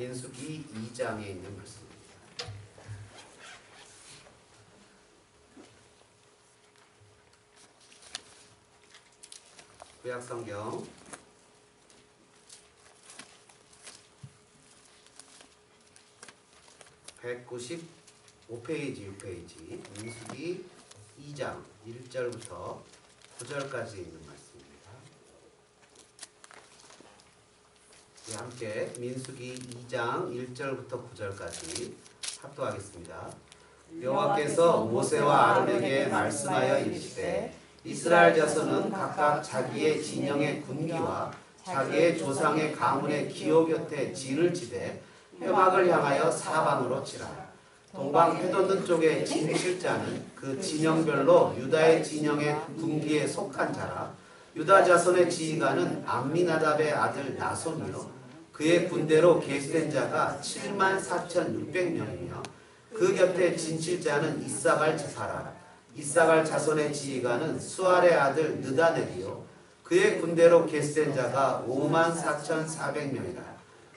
민수기 2장에 있는 말씀입니다. 구약성경 195페이지 6페이지 민수기 2장 1절부터 9절까지 있는 말씀입니다. 함께 민수기 2장 1절부터 9절까지 합독하겠습니다. 여호와께서 모세와 아론에게 말씀하여 이르시되 이스라엘 자손은 각각 자기의 진영의 군기와 자기의 조상의 가문의 기호 곁에 진을 치되 회막을 향하여 사방으로 치라. 동방 해돋는 쪽에 진 칠 자는 그 진영별로 유다의 진영의 군기에 속한 자라. 유다 자손의 지휘관은 암미나답의 아들 나손이요 그의 군대로 계수된 자가 74,600명이며 그 곁에 진칠 자는 이사갈 지파라. 이사갈 자손의 지휘관은 수알의 아들 느다넬이요 그의 군대로 계수된 자가 54,400명이라.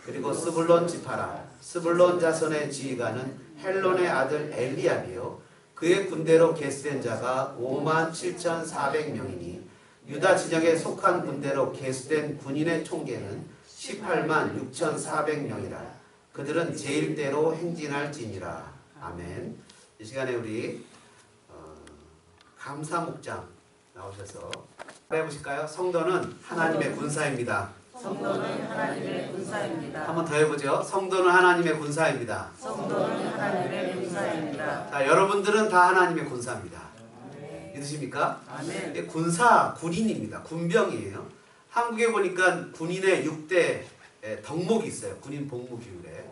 그리고 스불론 지파라. 스불론 자손의 지휘관은 헬론의 아들 엘리압이요 그의 군대로 계수된 자가 57,400명이니 유다 진영에 속한 군대로 계수된 군인의 총계는 186,400명이라. 그들은 제1대로 행진할지니라. 아멘. 이 시간에 우리 감사목장 나오셔서 해보실까요? 성도는 하나님의 군사입니다. 성도는 하나님의 군사입니다. 한번 더 해보죠. 성도는 하나님의 군사입니다. 성도는 하나님의 군사입니다. 자, 여러분들은 다 하나님의 군사입니다. 아멘. 믿으십니까? 아멘. 군사, 군인입니다. 군병이에요. 한국에 보니까 군인의 6대 덕목이 있어요. 군인 복무기율에.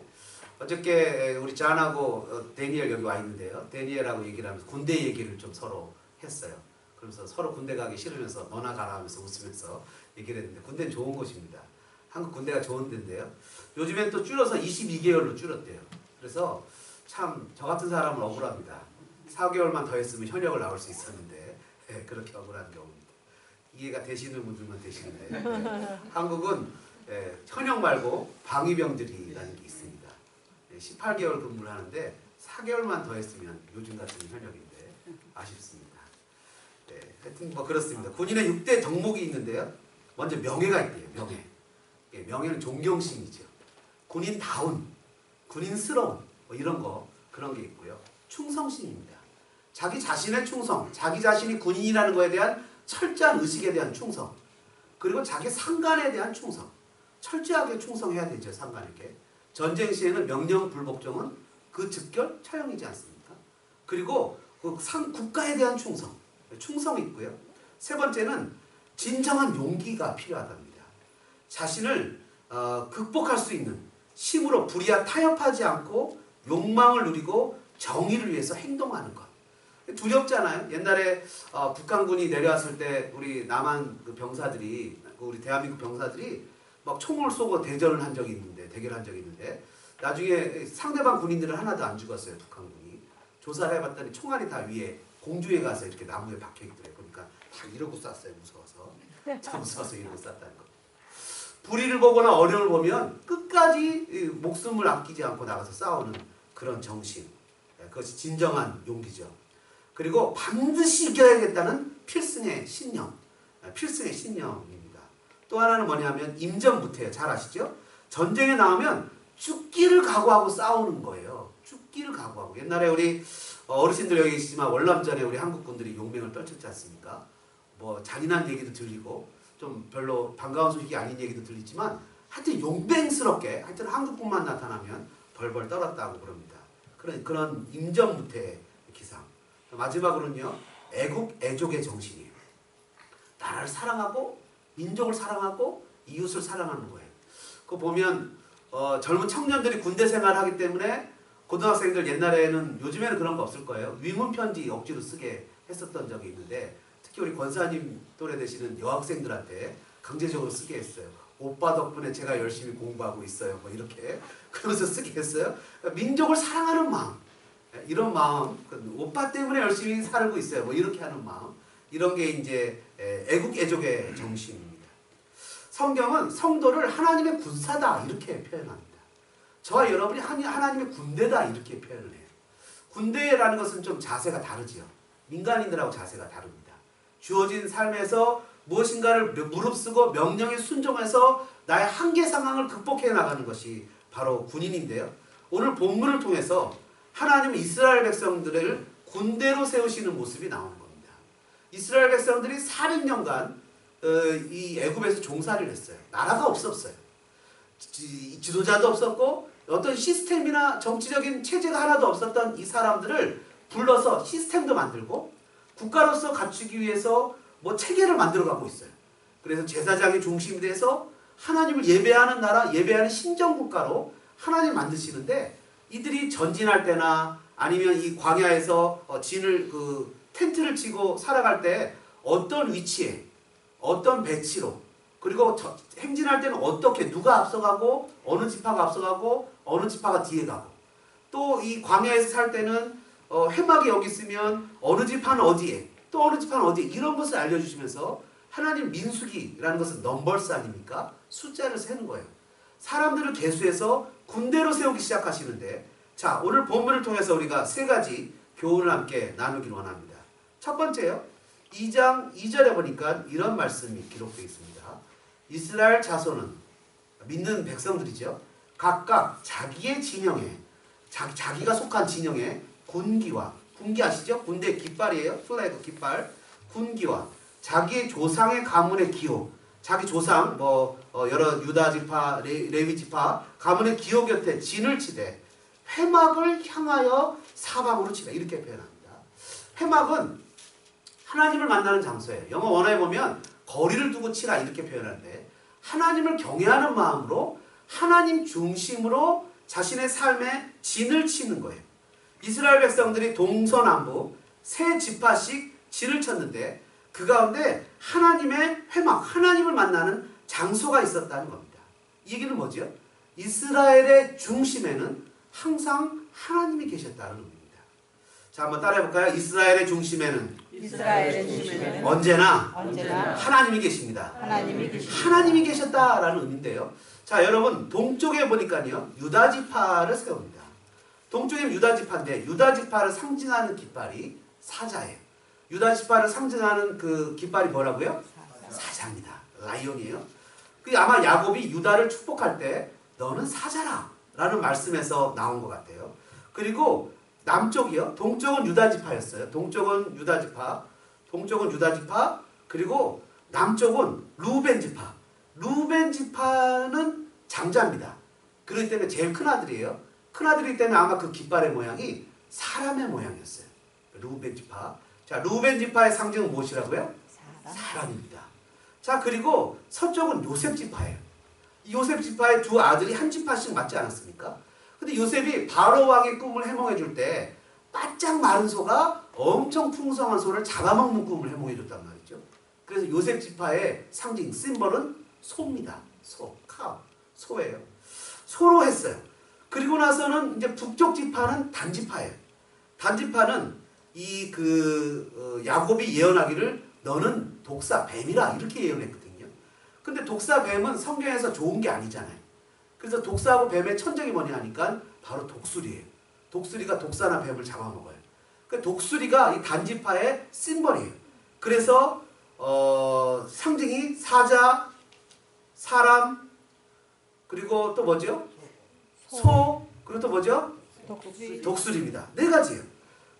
어저께 우리 잔하고 데니엘 여기 와 있는데요. 데니엘하고 얘기를 하면서 군대 얘기를 좀 서로 했어요. 그러면서 서로 군대 가기 싫으면서 너나 가라 하면서 웃으면서 얘기를 했는데 군대는 좋은 곳입니다. 한국 군대가 좋은 데인데요. 요즘엔 또 줄여서 22개월로 줄였대요. 그래서 참 저 같은 사람은 억울합니다. 4개월만 더 했으면 현역을 나올 수 있었는데 그렇게 억울한 경우입니다. 이해가 되시는 분들만 되시는데 한국은 현역 말고 방위병들이라는 게 있습니다. 18개월 근무를 하는데 4개월만 더 했으면 요즘 같은 현역인데 아쉽습니다. 하여튼 뭐 그렇습니다. 군인의 6대 덕목이 있는데요. 먼저 명예가 있대요. 명예. 명예는 존경심이죠. 군인다운, 군인스러운 뭐 이런 거 그런 게 있고요. 충성심입니다. 자기 자신의 충성, 자기 자신이 군인이라는 거에 대한 철저한 의식에 대한 충성, 그리고 자기 상관에 대한 충성. 철저하게 충성해야 되죠. 상관에게. 전쟁 시에는 명령 불복종은 그 즉결 처형이지 않습니까? 그리고 그 국가에 대한 충성, 충성이 있고요. 세 번째는 진정한 용기가 필요하답니다. 자신을 극복할 수 있는 힘으로 불의와 타협하지 않고 욕망을 누리고 정의를 위해서 행동하는 것. 두렵잖아요. 옛날에 북한군이 내려왔을 때 우리 남한 그 병사들이, 우리 대한민국 병사들이 막 총을 쏘고 대결을 한 적이 있는데 나중에 상대방 군인들은 하나도 안 죽었어요. 북한군이. 조사를 해봤더니 총알이 다 위에 공주에 가서 이렇게 나무에 박혀있더래요. 그러니까 다 이러고 쐈어요. 무서워서. 참 무서워서 이러고 쐈다는 거. 불의를 보거나 어려움을 보면 끝까지 목숨을 아끼지 않고 나가서 싸우는 그런 정신. 그것이 진정한 용기죠. 그리고 반드시 이겨야겠다는 필승의 신념. 필승의 신념입니다. 또 하나는 뭐냐면 임전무태예요. 잘 아시죠? 전쟁에 나오면 죽기를 각오하고 싸우는 거예요. 죽기를 각오하고. 옛날에 우리 어르신들 여기 계시지만 월남전에 우리 한국군들이 용맹을 떨쳤지 않습니까? 뭐 잔인한 얘기도 들리고 좀 별로 반가운 소식이 아닌 얘기도 들리지만 하여튼 용맹스럽게 하여튼 한국군만 나타나면 벌벌 떨었다고 그럽니다. 그런 임전무태의 기상. 마지막으로는요. 애국 애족의 정신이에요. 나라를 사랑하고 민족을 사랑하고 이웃을 사랑하는 거예요. 그거 보면 젊은 청년들이 군대 생활을 하기 때문에 고등학생들 옛날에는 요즘에는 그런 거 없을 거예요. 위문 편지 억지로 쓰게 했었던 적이 있는데 특히 우리 권사님 또래 되시는 여학생들한테 강제적으로 쓰게 했어요. 오빠 덕분에 제가 열심히 공부하고 있어요. 뭐 이렇게 그러면서 쓰게 했어요. 그러니까 민족을 사랑하는 마음, 이런 마음, 오빠 때문에 열심히 살고 있어요. 뭐 이렇게 하는 마음, 이런 게 이제 애국 애족의 정신입니다. 성경은 성도를 하나님의 군사다 이렇게 표현합니다. 저와 여러분이 하나님의 군대다 이렇게 표현을 해요. 군대라는 것은 좀 자세가 다르지요. 민간인들하고 자세가 다릅니다. 주어진 삶에서 무엇인가를 무릅쓰고 명령에 순종해서 나의 한계 상황을 극복해 나가는 것이 바로 군인인데요. 오늘 본문을 통해서 하나님은 이스라엘 백성들을 군대로 세우시는 모습이 나오는 겁니다. 이스라엘 백성들이 400년간 이 애굽에서 종살이를 했어요. 나라가 없었어요. 지도자도 없었고 어떤 시스템이나 정치적인 체제가 하나도 없었던 이 사람들을 불러서 시스템도 만들고 국가로서 갖추기 위해서 뭐 체계를 만들어 가고 있어요. 그래서 제사장이 중심이 돼서 하나님을 예배하는 나라, 예배하는 신정국가로 하나님 만드시는데 이들이 전진할 때나 아니면 이 광야에서 진을 텐트를 치고 살아갈 때 어떤 위치에 어떤 배치로 그리고 행진할 때는 어떻게 누가 앞서가고 어느 지파가 앞서가고 어느 지파가 뒤에 가고 또 이 광야에서 살 때는 해막이 여기 있으면 어느 지파는 어디에 또 어느 지파는 어디에 이런 것을 알려주시면서 하나님 민수기라는 것은 넘버스 아닙니까? 숫자를 세는 거예요. 사람들을 계수해서 군대로 세우기 시작하시는데 자 오늘 본문을 통해서 우리가 세 가지 교훈을 함께 나누기를 원합니다. 첫 번째요. 2장 2절에 보니까 이런 말씀이 기록되어 있습니다. 이스라엘 자손은 믿는 백성들이죠. 각각 자기의 진영에 자기가 속한 진영에 군기와 군기 아시죠? 군대 깃발이에요. 플래그 깃발. 군기와 자기의 조상의 가문의 기호 자기 조상 여러 유다 지파 레위 지파 가문의 기호 곁에 진을 치되 회막을 향하여 사방으로 치다 이렇게 표현합니다. 회막은 하나님을 만나는 장소예요. 영어 원어에 보면 거리를 두고 치라 이렇게 표현하는데 하나님을 경외하는 마음으로 하나님 중심으로 자신의 삶에 진을 치는 거예요. 이스라엘 백성들이 동서남북 세 지파씩 진을 쳤는데 그 가운데 하나님의 회막, 하나님을 만나는 장소가 있었다는 겁니다. 이 얘기는 뭐죠? 이스라엘의 중심에는 항상 하나님이 계셨다는 의미입니다. 자, 한번 따라해볼까요? 이스라엘의 중심에는 언제나 하나님이 계십니다. 하나님이 계셨다라는 의미인데요. 자, 여러분 동쪽에 보니까요 유다 지파를 세웁니다. 동쪽에 유다 지파인데 유다 지파를 상징하는 깃발이 사자예요. 유다 지파를 상징하는 그 깃발이 뭐라고요? 사자입니다. 라이온이에요. 그 아마 야곱이 유다를 축복할 때 너는 사자라 라는 말씀에서 나온 것 같아요. 그리고 남쪽이요. 동쪽은 유다 지파였어요. 동쪽은 유다 지파. 그리고 남쪽은 루벤 지파. 루벤 지파는 장자입니다. 그렇기 때문에 제일 큰 아들이에요. 큰 아들이기 때문에 아마 그 깃발의 모양이 사람의 모양이었어요. 루벤 지파. 자, 루벤 지파의 상징은 무엇이라고요? 사람입니다. 자, 그리고 서쪽은 요셉 지파예요. 이 요셉 지파의 두 아들이 한 지파씩 맞지 않았습니까? 근데 요셉이 바로 왕의 꿈을 해몽해 줄 때 바짝 마른 소가 엄청 풍성한 소를 잡아먹는 꿈을 해몽해 줬단 말이죠. 그래서 요셉 지파의 상징, 심벌은 소입니다. 소, 카우, 소예요. 소로 했어요. 그리고 나서는 이제 북쪽 지파는 단지파예요. 단지파는 야곱이 예언하기를 너는 독사, 뱀이라 이렇게 예언했거든요. 근데 독사, 뱀은 성경에서 좋은 게 아니잖아요. 그래서 독사하고 뱀의 천적이 뭐냐 하니까 바로 독수리예요. 독수리가 독사나 뱀을 잡아먹어요. 그 독수리가 이 단지파의 심벌이에요. 그래서 상징이 사자, 사람, 그리고 또 뭐죠? 소, 그리고 또 뭐죠? 독수리입니다. 네 가지예요.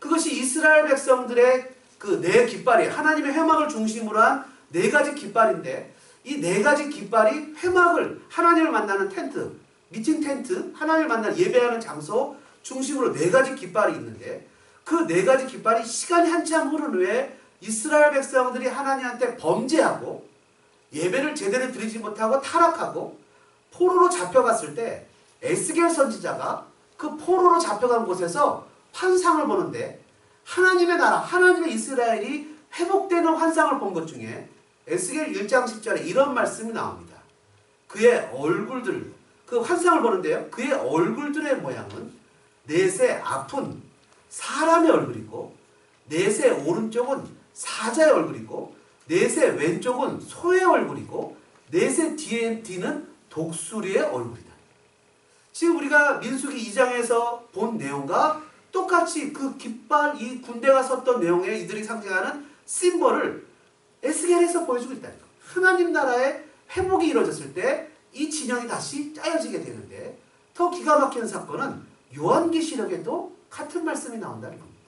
그것이 이스라엘 백성들의 그 네 깃발이에요. 하나님의 회막을 중심으로 한 네 가지 깃발인데 이 네 가지 깃발이 회막을 하나님을 만나는 텐트, 미팅 텐트, 하나님을 만나는 예배하는 장소 중심으로 네 가지 깃발이 있는데 그 네 가지 깃발이 시간이 한참 흐른 후에 이스라엘 백성들이 하나님한테 범죄하고 예배를 제대로 드리지 못하고 타락하고 포로로 잡혀갔을 때 에스겔 선지자가 그 포로로 잡혀간 곳에서 환상을 보는데 하나님의 나라, 하나님의 이스라엘이 회복되는 환상을 본 것 중에 에스겔 1장 10절에 이런 말씀이 나옵니다. 그의 얼굴들, 그 환상을 보는데요. 그의 얼굴들의 모양은 넷의 아픈 사람의 얼굴이고 넷의 오른쪽은 사자의 얼굴이고 넷의 왼쪽은 소의 얼굴이고 넷의 뒤는 독수리의 얼굴이다. 지금 우리가 우리가 민수기 2장에서 본 내용과 똑같이 그 깃발, 이 군대가 섰던 내용에 이들이 상징하는 심벌을 에스겔에서 보여주고 있다는 거예요. 하나님 나라의 회복이 이루어졌을 때 이 진영이 다시 짜여지게 되는데, 더 기가 막히는 사건은 요한계시록에도 같은 말씀이 나온다는 겁니다.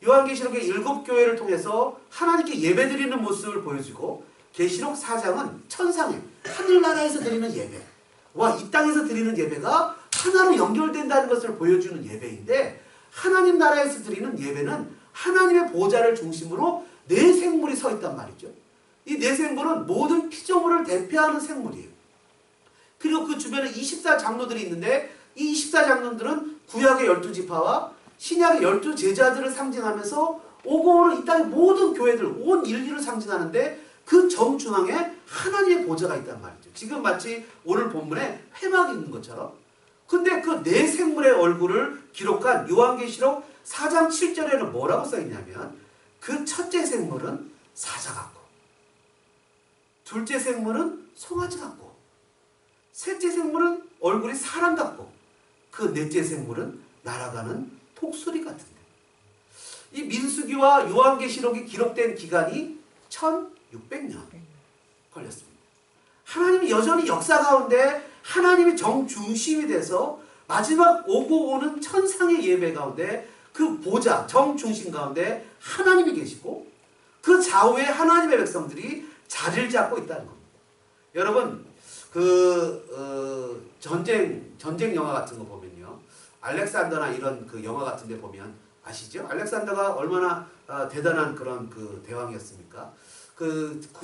요한계시록의 7교회를 통해서 하나님께 예배드리는 모습을 보여주고, 계시록 4장은 천상의 하늘나라에서 드리는 예배와 이 땅에서 드리는 예배가 하나로 연결된다는 것을 보여주는 예배인데, 하나님 나라에서 드리는 예배는 하나님의 보좌를 중심으로 네 생물이 서 있단 말이죠. 이 네 생물은 모든 피조물을 대표하는 생물이에요. 그리고 그 주변에 24장로들이 있는데, 이 24장로들은 구약의 12지파와 신약의 12제자들을 상징하면서 오고 오는 이 땅의 모든 교회들, 온 인류를 상징하는데, 그 정중앙에 하나님의 보좌가 있단 말이죠. 지금 마치 오늘 본문에 회막이 있는 것처럼. 근데 그 네 생물의 얼굴을 기록한 요한계시록 4장 7절에는 뭐라고 써있냐면, 그 첫째 생물은 사자 같고, 둘째 생물은 송아지 같고, 셋째 생물은 얼굴이 사람 같고, 그 넷째 생물은 날아가는 독수리 같은데, 이 민수기와 요한계시록이 기록된 기간이 1600년 걸렸습니다. 하나님이 여전히 역사 가운데 하나님이 정중심이 돼서 마지막 오고 오는 천상의 예배 가운데 그 보좌 정중심 가운데 하나님이 계시고, 그 좌우에 하나님의 백성들이 자리를 잡고 있다는 겁니다. 여러분, 전쟁 영화 같은 거 보면요, 알렉산더나 이런 그 영화 같은 데 보면 아시죠? 알렉산더가 얼마나 대단한 그런 그 대왕이었습니까?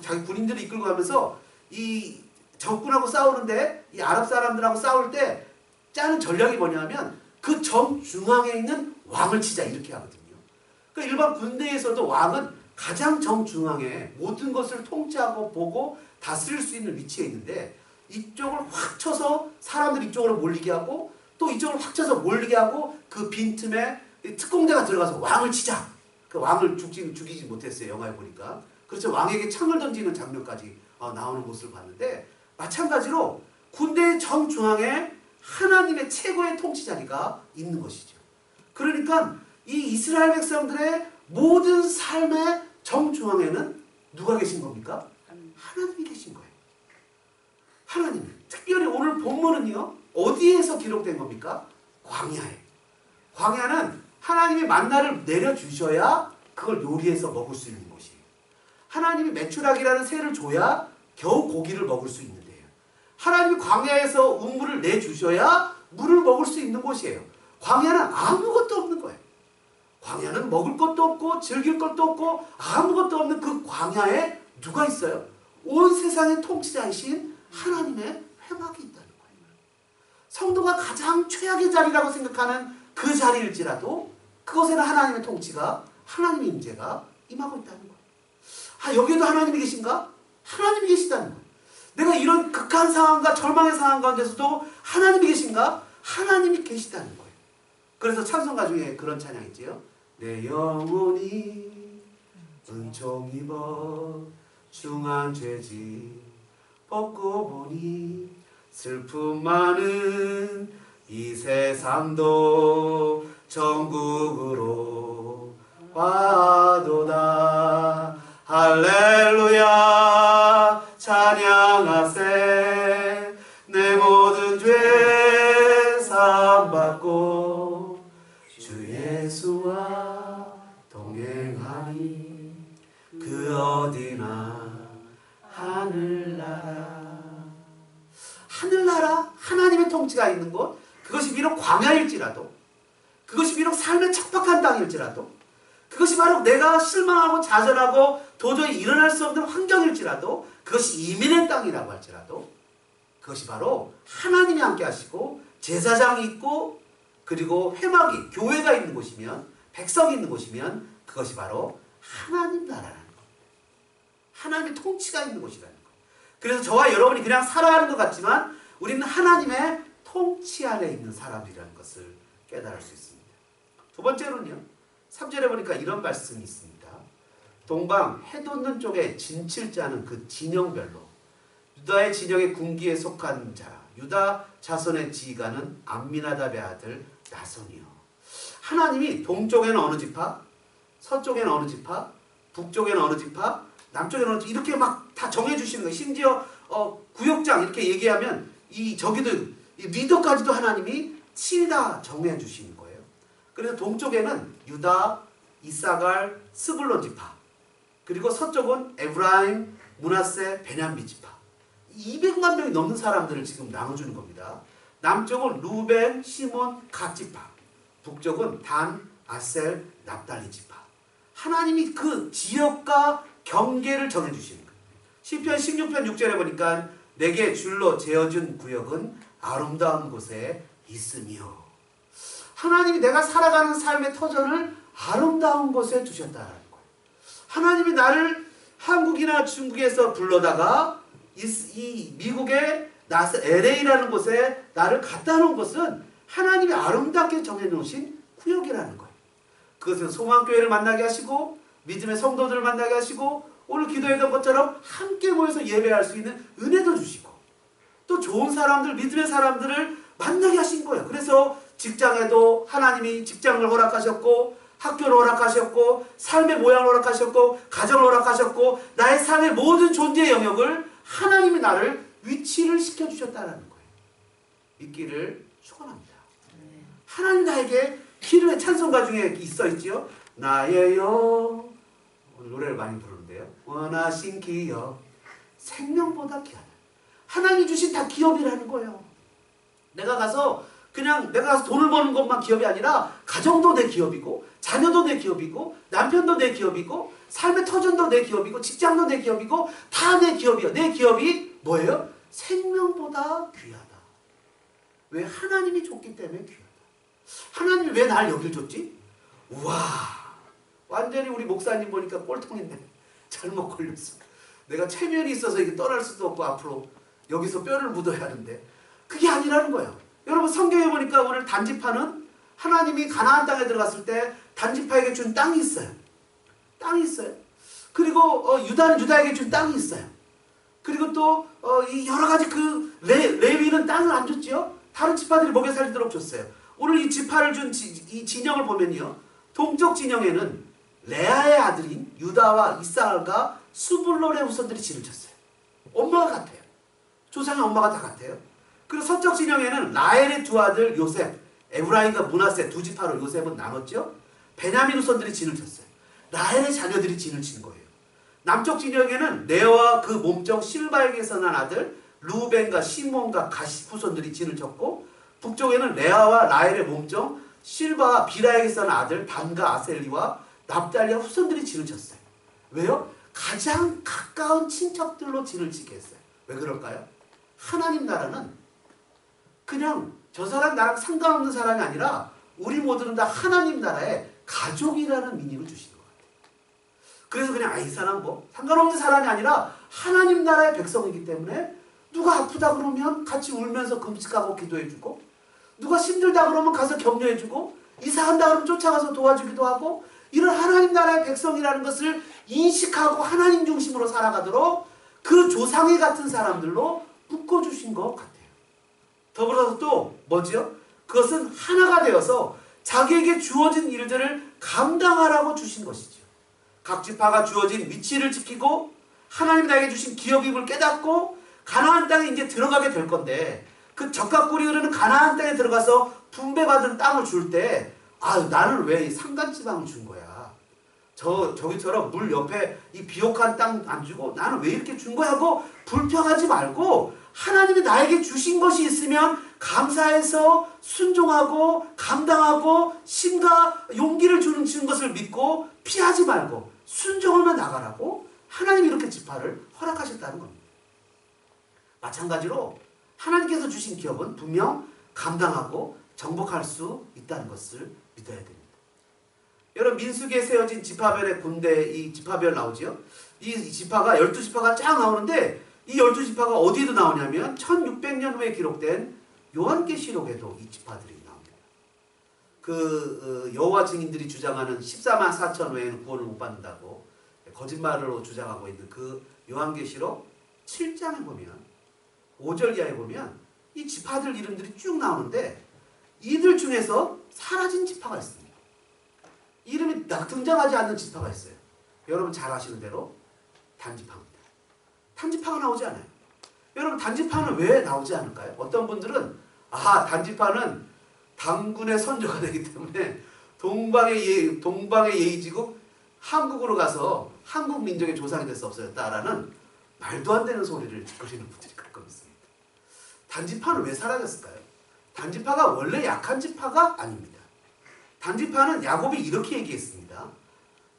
자기 군인들을 이끌고 가면서 이 적군하고 싸우는데, 이 아랍 사람들하고 싸울 때 짜는 전략이 뭐냐면, 그 정중앙에 있는 왕을 치자, 이렇게 하거든요. 그러니까 일반 군대에서도 왕은 가장 정중앙에 모든 것을 통치하고 보고 다스릴 수 있는 위치에 있는데, 이쪽을 확 쳐서 사람들 이쪽으로 몰리게 하고, 또 이쪽을 확 쳐서 몰리게 하고, 그 빈틈에 특공대가 들어가서 왕을 치자. 그 왕을 죽이지 못했어요, 영화에 보니까. 그렇죠. 왕에게 창을 던지는 장면까지 나오는 모습을 봤는데, 마찬가지로 군대의 정중앙에 하나님의 최고의 통치 자리가 있는 것이죠. 그러니까 이 이스라엘 백성들의 모든 삶의 정중앙에는 누가 계신 겁니까? 하나님이 계신 거예요. 하나님. 특별히 오늘 본문은요, 어디에서 기록된 겁니까? 광야에. 광야는 하나님이 만나를 내려주셔야 그걸 요리해서 먹을 수 있는 곳이에요. 하나님이 메추라기라는 새를 줘야 겨우 고기를 먹을 수 있는데요. 하나님이 광야에서 우물을 내주셔야 물을 먹을 수 있는 곳이에요. 광야는 아무것도 없는 거예요. 광야는 먹을 것도 없고 즐길 것도 없고 아무것도 없는 그 광야에 누가 있어요? 온 세상의 통치자이신 하나님의 회막이 있다는 거예요. 성도가 가장 최악의 자리라고 생각하는 그 자리일지라도 그것에는 하나님의 통치가, 하나님의 임재가 임하고 있다는 거예요. 아, 여기도 하나님이 계신가? 하나님이 계시다는 거예요. 내가 이런 극한 상황과 절망의 상황 가운데서도 하나님이 계신가? 하나님이 계시다는 거예요. 그래서 찬송가 중에 그런 찬양 있지요. 내 영혼이 은총 입어 중한 죄지 벗고 보니 슬픔 많은 이 세상도 천국으로 와도다. 할렐루야 찬양하세. 내 모든 죄 사함받고 주 예수와 동행하니 그 어디나 하늘나라. 하늘나라, 하나님의 통치가 있는 곳, 그것이 비록 광야일지라도, 그것이 비록 삶의 척박한 땅일지라도, 그것이 바로 내가 실망하고 좌절하고 도저히 일어날 수 없는 환경일지라도, 그것이 이민의 땅이라고 할지라도, 그것이 바로 하나님이 함께 하시고 제사장이 있고 그리고 회막이, 교회가 있는 곳이면, 백성이 있는 곳이면 그것이 바로 하나님 나라라는 겁니다. 하나님의 통치가 있는 곳이라는 거예요. 그래서 저와 여러분이 그냥 살아가는 것 같지만 우리는 하나님의 통치 안에 있는 사람들이라는 것을 깨달을 수 있습니다. 두 번째로는요, 3절에 보니까 이런 말씀이 있습니다. 동방 해돋는 쪽에 진칠자는 그 진영별로 유다의 진영의 군기에 속한 자, 유다 자손의 지휘관은 암미나답의 아들 나손이요. 하나님이 동쪽에는 어느 지파, 서쪽에는 어느 지파, 북쪽에는 어느 지파, 남쪽에는 어느 지파 이렇게 막 다 정해주시는 거예요. 심지어 구역장 이렇게 얘기하면 이 저기도 이 리더까지도 하나님이 다 정해주시는 거예요. 그래서 동쪽에는 유다, 이사갈, 스불론 지파, 그리고 서쪽은 에브라임, 므낫세, 베냐민 지파. 200만 명이 넘는 사람들을 지금 나눠주는 겁니다. 남쪽은 루벤, 시몬, 갓 지파, 북쪽은 단, 아셀, 납달리 지파. 하나님이 그 지역과 경계를 정해주시는 거예요. 시편 16편 6절에 보니까 내게 줄로 재어준 구역은 아름다운 곳에 있으며, 하나님이 내가 살아가는 삶의 터전을 아름다운 곳에 두셨다는 거예요. 하나님이 나를 한국이나 중국에서 불러다가 이 미국의 LA라는 곳에 나를 갖다 놓은 것은 하나님이 아름답게 정해놓으신 구역이라는 거예요. 그것은 소망교회를 만나게 하시고 믿음의 성도들을 만나게 하시고 오늘 기도했던 것처럼 함께 모여서 예배할 수 있는 은혜도 주시고 또 좋은 사람들, 믿음의 사람들을 만나게 하신 거예요. 그래서 직장에도 하나님이 직장을 허락하셨고 학교를 허락하셨고 삶의 모양을 허락하셨고 가정을 허락하셨고 나의 삶의 모든 존재의 영역을 하나님이 나를 위치를 시켜주셨다는 거예요. 믿기를 축원합니다. 하나님 나에게 기도의 찬송가 중에 있어있지요. 나의요, 오늘 노래를 많이 부르는데요. 원하신 기업 생명보다 귀하다. 하나님 주신 다 기업이라는 거예요. 내가 가서 돈을 버는 것만 기업이 아니라 가정도 내 기업이고 자녀도 내 기업이고 남편도 내 기업이고 삶의 터전도 내 기업이고 직장도 내 기업이고 다 내 기업이야. 내 기업이 뭐예요? 생명보다 귀하다. 왜? 하나님이 줬기 때문에 귀하다. 하나님이 왜 날 여길 줬지? 우와, 완전히 우리 목사님 보니까 꼴통인데 잘못 걸렸어. 내가 체면이 있어서 이게 떠날 수도 없고 앞으로 여기서 뼈를 묻어야 하는데 그게 아니라는 거예요. 여러분 성경에 보니까 오늘 단지파는 하나님이 가나안 땅에 들어갔을 때 단지파에게 준 땅이 있어요. 땅이 있어요. 그리고 유다는 유다에게 준 땅이 있어요. 그리고 또 이 여러 가지 그 레위는 땅을 안 줬지요. 다른 지파들이 먹여 살리도록 줬어요. 오늘 이 지파를 준 이 진영을 보면요. 동쪽 진영에는 레아의 아들인 유다와 이사갈과 수불론의 후손들이 진을 쳤어요. 엄마가 같아요. 조상의 엄마가 다 같아요. 그리고 서쪽 진영에는 라헬의 두 아들 요셉, 에브라임과 므낫세 두 지파로 요셉은 나눴죠. 베냐민 후손들이 진을 쳤어요. 라헬의 자녀들이 진을 친 거예요. 남쪽 진영에는 레아와 그 몸종 실바에게서 난 아들 루벤과 시몬과 갓 후손들이 진을 쳤고, 북쪽에는 레아와 라헬의 몸종 실바와 비라에게서 난 아들 단과 아셀리와 납달리와 후손들이 진을 쳤어요. 왜요? 가장 가까운 친척들로 진을 치게 했어요. 왜 그럴까요? 하나님 나라는 그냥 저 사람 나랑 상관없는 사람이 아니라 우리 모두는 다 하나님 나라의 가족이라는 미닝을 주시는 것 같아요. 그래서 그냥 이 사람 뭐 상관없는 사람이 아니라 하나님 나라의 백성이기 때문에 누가 아프다 그러면 같이 울면서 금식하고 기도해주고, 누가 힘들다 그러면 가서 격려해주고, 이사한다 그러면 쫓아가서 도와주기도 하고, 이런 하나님 나라의 백성이라는 것을 인식하고 하나님 중심으로 살아가도록 그 조상의 같은 사람들로 묶어주신 것 같아요. 더불어서 또 뭐지요? 그것은 하나가 되어서 자기에게 주어진 일들을 감당하라고 주신 것이죠. 각 지파가 주어진 위치를 지키고 하나님 나에게 주신 기업임을 깨닫고 가나안 땅에 이제 들어가게 될 건데, 그 적각골이 흐르는 가나안 땅에 들어가서 분배받은 땅을 줄 때 나는 왜 산간지방을 준 거야? 저기처럼 물 옆에 이 비옥한 땅 안 주고 나는 왜 이렇게 준 거야? 하고 불평하지 말고 하나님이 나에게 주신 것이 있으면 감사해서 순종하고 감당하고 힘과 용기를 주는 것을 믿고 피하지 말고 순종하며 나가라고 하나님이 이렇게 지파를 허락하셨다는 겁니다. 마찬가지로 하나님께서 주신 기업은 분명 감당하고 정복할 수 있다는 것을 믿어야 됩니다. 여러분, 민수기에 세워진 지파별의 군대, 이 지파별 나오죠. 이 지파가 12지파가 쫙 나오는데 이 12지파가 어디에도 나오냐면 1600년 후에 기록된 요한계시록에도 이 지파들이 나옵니다. 여호와 증인들이 주장하는 14만 4천 외에는 구원을 못 받는다고 거짓말로 주장하고 있는 그 요한계시록 7장에 보면 5절 이하에 보면 이 지파들 이름들이 쭉 나오는데 이들 중에서 사라진 지파가 있습니다. 이름이 등장하지 않는 지파가 있어요. 여러분 잘 아시는 대로 단지파입니다. 단지파가 나오지 않아요. 여러분 단지파는 왜 나오지 않을까요? 어떤 분들은 단지파는 당군의 선조가 되기 때문에 동방의 예의지국 한국으로 가서 한국 민족의 조상이 될 수 없어졌다라는 말도 안 되는 소리를 짓거리는 분들이 가끔 있습니다. 단지파는 왜 사라졌을까요? 단지파가 원래 약한 지파가 아닙니다. 단지파는 야곱이 이렇게 얘기했습니다.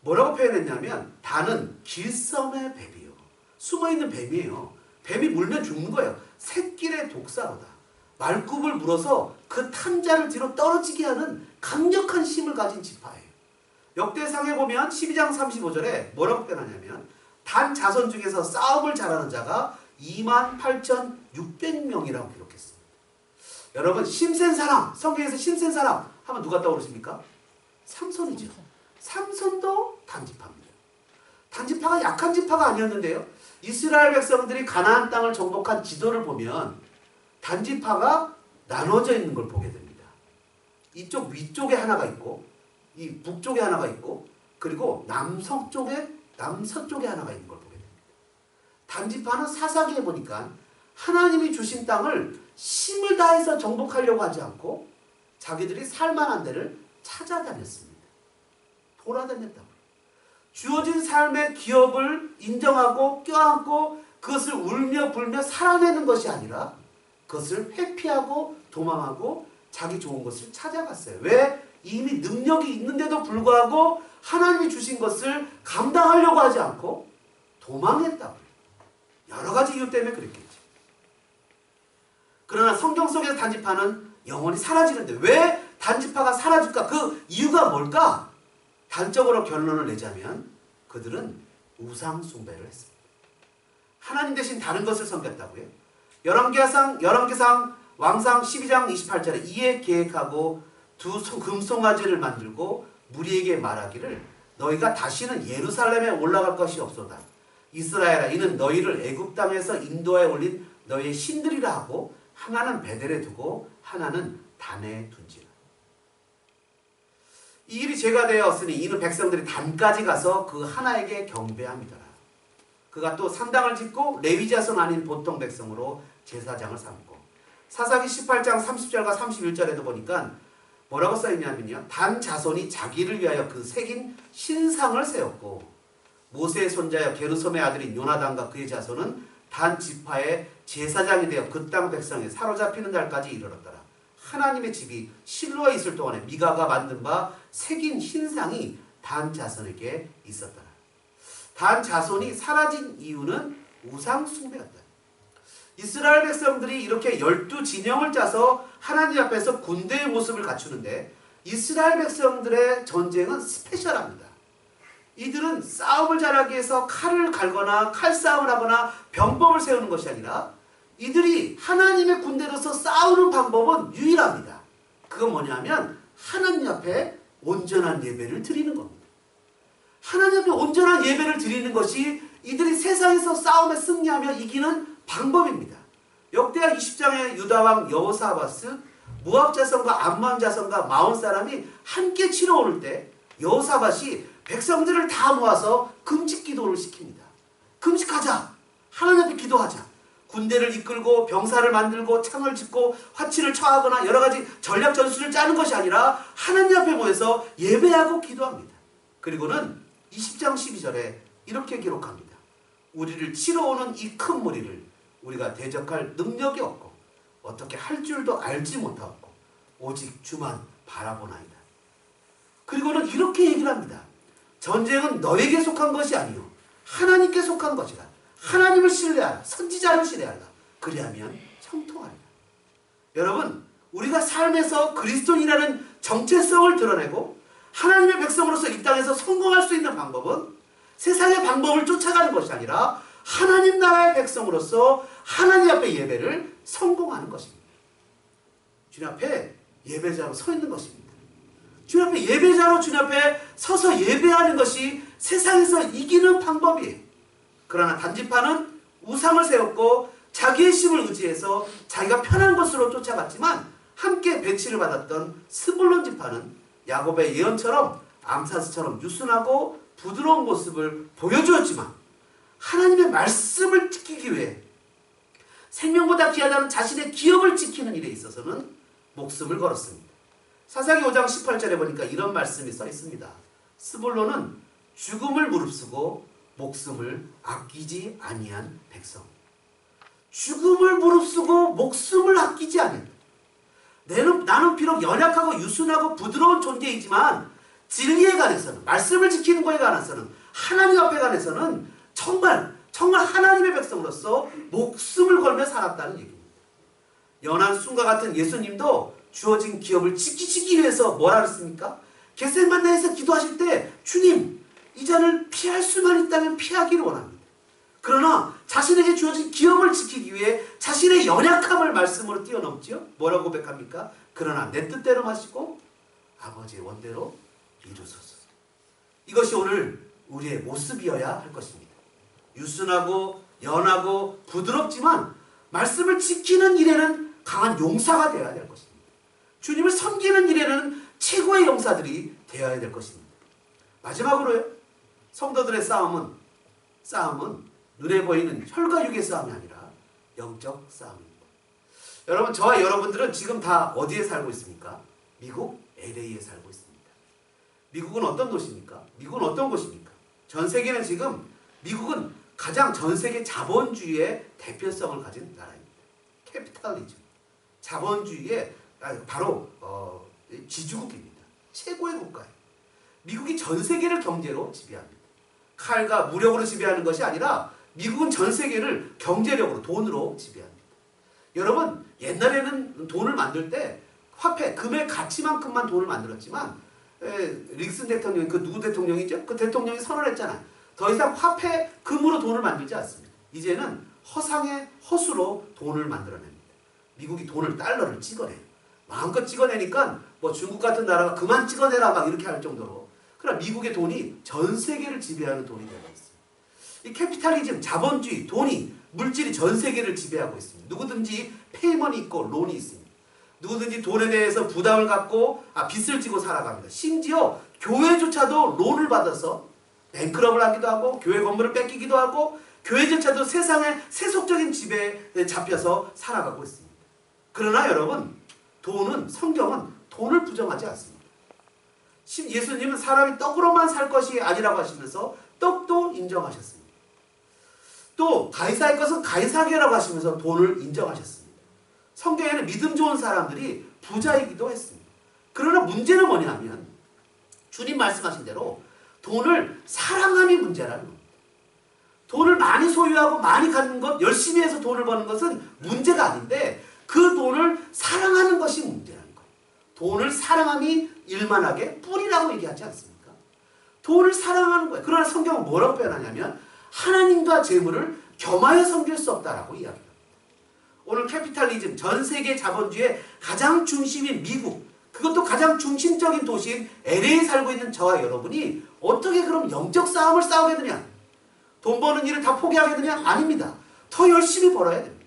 뭐라고 표현했냐면 단은 길섬의 뱀이요. 숨어있는 뱀이에요. 뱀이 물면 죽는 거예요. 새끼의 독사로다. 말굽을 물어서 그 탐자를 뒤로 떨어지게 하는 강력한 힘을 가진 지파예요. 역대상에 보면 12장 35절에 뭐라고 표현하냐면 단 자손 중에서 싸움을 잘하는 자가 28,600명이라고 기록했습니다. 여러분 힘센 사람, 성경에서 힘센 사람 하면 누가 떠오르십니까? 삼손이죠. 삼손도 단지파입니다. 단지파가 약한 지파가 아니었는데요. 이스라엘 백성들이 가나안 땅을 정복한 지도를 보면 단지파가 나눠져 있는 걸 보게 됩니다. 이쪽 위쪽에 하나가 있고 이 북쪽에 하나가 있고 그리고 남서쪽에 하나가 있는 걸 보게 됩니다. 단지파는 사사기에 보니까 하나님이 주신 땅을 힘을 다해서 정복하려고 하지 않고 자기들이 살만한 데를 찾아다녔습니다. 돌아다녔다고. 주어진 삶의 기업을 인정하고 껴안고 그것을 울며 불며 살아내는 것이 아니라 그것을 회피하고 도망하고 자기 좋은 것을 찾아갔어요. 왜? 이미 능력이 있는데도 불구하고 하나님이 주신 것을 감당하려고 하지 않고 도망했다고요. 여러 가지 이유 때문에 그랬겠죠. 그러나 성경 속에서 단지파는 영원히 사라지는데 왜 단지파가 사라질까? 그 이유가 뭘까? 단적으로 결론을 내자면 그들은 우상 숭배를 했습니다. 하나님 대신 다른 것을 섬겼다고요. 열왕기상 왕상 12장 28절에 이에 계획하고 두 금송아지를 만들고 무리에게 말하기를 너희가 다시는 예루살렘에 올라갈 것이 없소다. 이스라엘아 이는 너희를 애굽 땅에서 인도하에 올린 너희의 신들이라 하고 하나는 베델에 두고 하나는 단에 둔지라. 이 일이 죄가 되었으니 이는 백성들이 단까지 가서 그 하나에게 경배합니다. 그가 또 산당을 짓고 레위 자손 아닌 보통 백성으로 제사장을 삼고 사사기 18장 30절과 31절에도 보니까 뭐라고 써있냐면요. 단 자손이 자기를 위하여 그 새긴 신상을 세웠고 모세의 손자여 게르솜의 아들인 요나단과 그의 자손은 단 지파의 제사장이 되어 그 땅 백성에 사로잡히는 날까지 이르렀더라. 하나님의 집이 실로에 있을 동안에 미가가 만든 바 새긴 흰상이 단 자손에게 있었더라. 단 자손이 사라진 이유는 우상 숭배였다. 이스라엘 백성들이 이렇게 12진영을 짜서 하나님 앞에서 군대의 모습을 갖추는데 이스라엘 백성들의 전쟁은 스페셜합니다. 이들은 싸움을 잘하기 위해서 칼을 갈거나 칼싸움을 하거나 병법을 세우는 것이 아니라 이들이 하나님의 군대로서 싸우는 방법은 유일합니다. 그건 뭐냐면 하나님 앞에 온전한 예배를 드리는 겁니다. 하나님 앞에 온전한 예배를 드리는 것이 이들이 세상에서 싸움에 승리하며 이기는 방법입니다. 역대하 20장의 유다왕 여호사밧스 모압 자손과 암몬 자손과 마온 사람이 함께 치러 오를 때 여호사밧이 백성들을 다 모아서 금식 기도를 시킵니다. 금식하자. 하나님 앞에 기도하자. 군대를 이끌고 병사를 만들고 창을 짓고 화치를 처하거나 여러 가지 전략 전술을 짜는 것이 아니라 하나님 앞에 모여서 예배하고 기도합니다. 그리고는 20장 12절에 이렇게 기록합니다. 우리를 치러 오는 이 큰 무리를 우리가 대적할 능력이 없고 어떻게 할 줄도 알지 못하고 오직 주만 바라보나이다. 그리고는 이렇게 얘기를 합니다. 전쟁은 너에게 속한 것이 아니요 하나님께 속한 것이다. 하나님을 신뢰하라. 선지자를 신뢰하라. 그리하면 형통하리라. 여러분, 우리가 삶에서 그리스도인이라는 정체성을 드러내고 하나님의 백성으로서 이 땅에서 성공할 수 있는 방법은 세상의 방법을 쫓아가는 것이 아니라 하나님 나라의 백성으로서 하나님 앞에 예배를 성공하는 것입니다. 주님 앞에 예배자로 서 있는 것입니다. 주님 앞에 예배자로 주님 앞에 서서 예배하는 것이 세상에서 이기는 방법이에요. 그러나 단지파는 우상을 세웠고 자기의 힘을 의지해서 자기가 편한 것으로 쫓아갔지만 함께 배치를 받았던 스불론 지파는 야곱의 예언처럼 암사스처럼 유순하고 부드러운 모습을 보여주었지만 하나님의 말씀을 지키기 위해 생명보다 귀하다는 자신의 기업을 지키는 일에 있어서는 목숨을 걸었습니다. 사사기 5장 18절에 보니까 이런 말씀이 써 있습니다. 스불론은 죽음을 무릅쓰고 목숨을 아끼지 아니한 백성. 죽음을 무릅쓰고 목숨을 아끼지 아니한. 나는 비록 연약하고 유순하고 부드러운 존재이지만 진리에 관해서는, 말씀을 지키는 것에 관해서는, 하나님 앞에 관해서는 정말 하나님의 백성으로서 목숨을 걸며 살았다는 얘기입니다. 연한 순과 같은 예수님도 주어진 기업을 지키시기 위해서 뭐라 그랬습니까? 겟세마네에서 기도하실 때 주님, 이 잔을 피할 수만 있다면 피하기를 원합니다. 그러나 자신에게 주어진 기업을 지키기 위해 자신의 연약함을 말씀으로 뛰어넘지요. 뭐라고 고백합니까? 그러나 내 뜻대로 마시고 아버지의 원대로 이루소서. 이것이 오늘 우리의 모습이어야 할 것입니다. 유순하고 연하고 부드럽지만 말씀을 지키는 일에는 강한 용사가 되어야 될 것입니다. 주님을 섬기는 일에는 최고의 용사들이 되어야 될 것입니다. 마지막으로요. 성도들의 싸움은 눈에 보이는 혈과 육의 싸움이 아니라 영적 싸움입니다. 여러분, 저와 여러분들은 지금 다 어디에 살고 있습니까? 미국 LA에 살고 있습니다. 미국은 어떤 도시입니까? 미국은 어떤 곳입니까? 전 세계는 지금 미국은 가장 전 세계 자본주의의 대표성을 가진 나라입니다. 캐피탈리즘. 자본주의의 바로 지주국입니다. 최고의 국가예요. 미국이 전 세계를 경제로 지배합니다. 칼과 무력으로 지배하는 것이 아니라 미국은 전 세계를 경제력으로, 돈으로 지배합니다. 여러분, 옛날에는 돈을 만들 때 화폐, 금의 가치만큼만 돈을 만들었지만 닉슨 대통령이, 그 누구 대통령이죠? 그 대통령이 선언했잖아요. 더 이상 화폐, 금으로 돈을 만들지 않습니다. 이제는 허상의 허수로 돈을 만들어냅니다. 미국이 돈을, 달러를 찍어내요. 마음껏 찍어내니까 뭐 중국 같은 나라가 그만 찍어내라 막 이렇게 할 정도로. 그러나 미국의 돈이 전 세계를 지배하는 돈이 되고 있습니다. 이 캐피탈리즘, 자본주의, 돈이, 물질이 전 세계를 지배하고 있습니다. 누구든지 페이먼이 있고 론이 있습니다. 누구든지 돈에 대해서 부담을 갖고 빚을 지고 살아갑니다. 심지어 교회조차도 론을 받아서 뱅크럽을 하기도 하고 교회 건물을 뺏기기도 하고 교회조차도 세상의 세속적인 지배에 잡혀서 살아가고 있습니다. 그러나 여러분, 성경은 돈을 부정하지 않습니다. 예수님은 사람이 떡으로만 살 것이 아니라고 하시면서 떡도 인정하셨습니다. 또 가이사의 것은 가이사에게라고 하시면서 돈을 인정하셨습니다. 성경에는 믿음 좋은 사람들이 부자이기도 했습니다. 그러나 문제는 뭐냐면 주님 말씀하신 대로 돈을 사랑함이 문제라는 겁니다. 돈을 많이 소유하고 많이 갖는 것, 열심히 해서 돈을 버는 것은 문제가 아닌데 그 돈을 사랑하는 것이 문제라는 거예요. 돈을 사랑함이 일만하게 뿌리라고 얘기하지 않습니까? 돈을 사랑하는 거예요. 그러나 성경은 뭐라고 표현하냐면 하나님과 재물을 겸하여 섬길 수 없다라고 이야기합니다. 오늘 캐피탈리즘, 전 세계 자본주의의 가장 중심인 미국, 그것도 가장 중심적인 도시인 LA에 살고 있는 저와 여러분이 어떻게 그럼 영적 싸움을 싸우겠느냐? 돈 버는 일을 다 포기하겠느냐? 아닙니다. 더 열심히 벌어야 됩니다.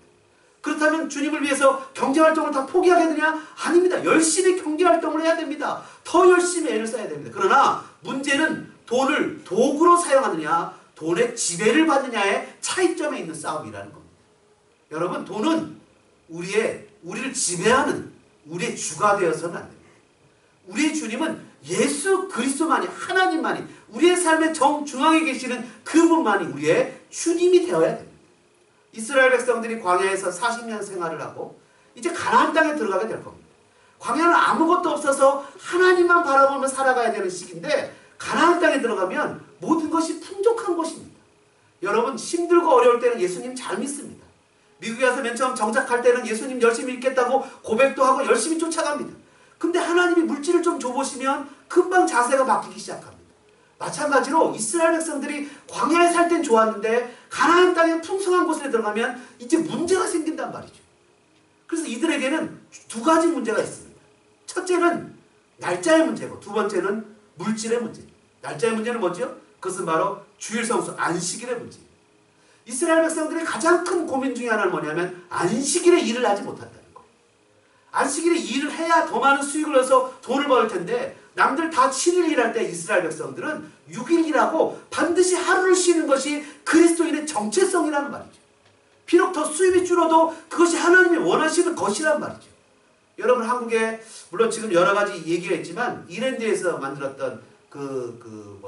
그렇다면 주님을 위해서 경제활동을 다 포기하겠느냐? 아닙니다. 열심히 경제활동을 해야 됩니다. 더 열심히 애를 써야 됩니다. 그러나 문제는 돈을 도구로 사용하느냐, 돈의 지배를 받느냐의 차이점에 있는 싸움이라는 겁니다. 여러분, 돈은 우리를 지배하는 우리의 주가 되어서는 안 됩니다. 우리의 주님은 예수 그리스도만이, 하나님만이, 우리의 삶의 정중앙에 계시는 그분만이 우리의 주님이 되어야 됩니다. 이스라엘 백성들이 광야에서 40년 생활을 하고 이제 가나안 땅에 들어가게 될 겁니다. 광야는 아무것도 없어서 하나님만 바라보며 살아가야 되는 시기인데 가나안 땅에 들어가면 모든 것이 풍족한 곳입니다. 여러분, 힘들고 어려울 때는 예수님 잘 믿습니다. 미국에 와서 맨 처음 정착할 때는 예수님 열심히 믿겠다고 고백도 하고 열심히 쫓아갑니다. 근데 하나님이 물질을 좀 줘보시면 금방 자세가 바뀌기 시작합니다. 마찬가지로 이스라엘 백성들이 광야에 살 땐 좋았는데 가나안 땅의 풍성한 곳에 들어가면 이제 문제가 생긴단 말이죠. 그래서 이들에게는 두 가지 문제가 있습니다. 첫째는 날짜의 문제고 두 번째는 물질의 문제입니다. 날짜의 문제는 뭐죠? 그것은 바로 주일 성수 안식일의 문제입니다. 이스라엘 백성들의 가장 큰 고민 중에 하나는 뭐냐면 안식일에 일을 하지 못한다는 거예요. 안식일에 일을 해야 더 많은 수익을 얻어서 돈을 벌 텐데 남들 다 7일 일할 때 이스라엘 백성들은 6일 일하고 반드시 하루를 쉬는 것이 그리스도인의 정체성이라는 말이죠. 비록 더 수입이 줄어도 그것이 하나님이 원하시는 것이란 말이죠. 여러분 한국에 물론 지금 여러 가지 얘기가 있지만 이랜드에서 만들었던 그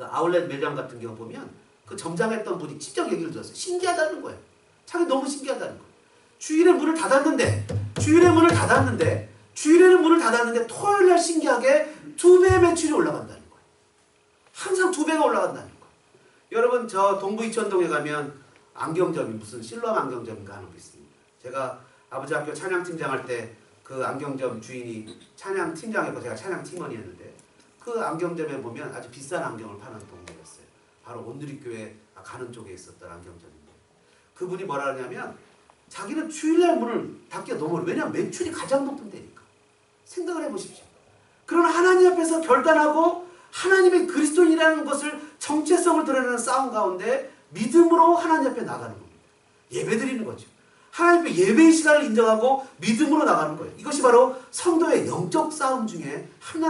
아울렛 매장 같은 경우 보면 그 점장했던 분이 직접 얘기를 들었어요. 신기하다는 거예요. 자기 너무 신기하다는 거예요. 주일에 문을 닫았는데 주일에는 문을 닫았는데 토요일 날 신기하게 2배의 매출이 올라간다는 거예요. 항상 2배가 올라간다는 거예요. 여러분 저 동부 이천동에 가면 안경점이 무슨 실루암 안경점인가 하는 게 있습니다. 제가 아버지 학교 찬양팀장 할 때 그 안경점 주인이 찬양팀장이었고 제가 찬양팀원이었는데 그 안경점에 보면 아주 비싼 안경을 파는 동네였어요. 바로 온누리교회 가는 쪽에 있었던 안경점인데 그분이 뭐라 하냐면 자기는 주일날 문을 닫기가 너무 어려워요. 왜냐하면 매출이 가장 높은 데니까. 생각을 해보십시오. 그러나 하나님 앞에서 결단하고 하나님의 그리스도인이라는 것을 정체성을 드러내는 싸움 가운데 믿음으로 하나님 앞에 나가는 겁니다. 예배드리는 거죠. 하나님 앞에 예배의 시간을 인정하고 믿음으로 나가는 거예요. 이것이 바로 성도의 영적 싸움 중에 하나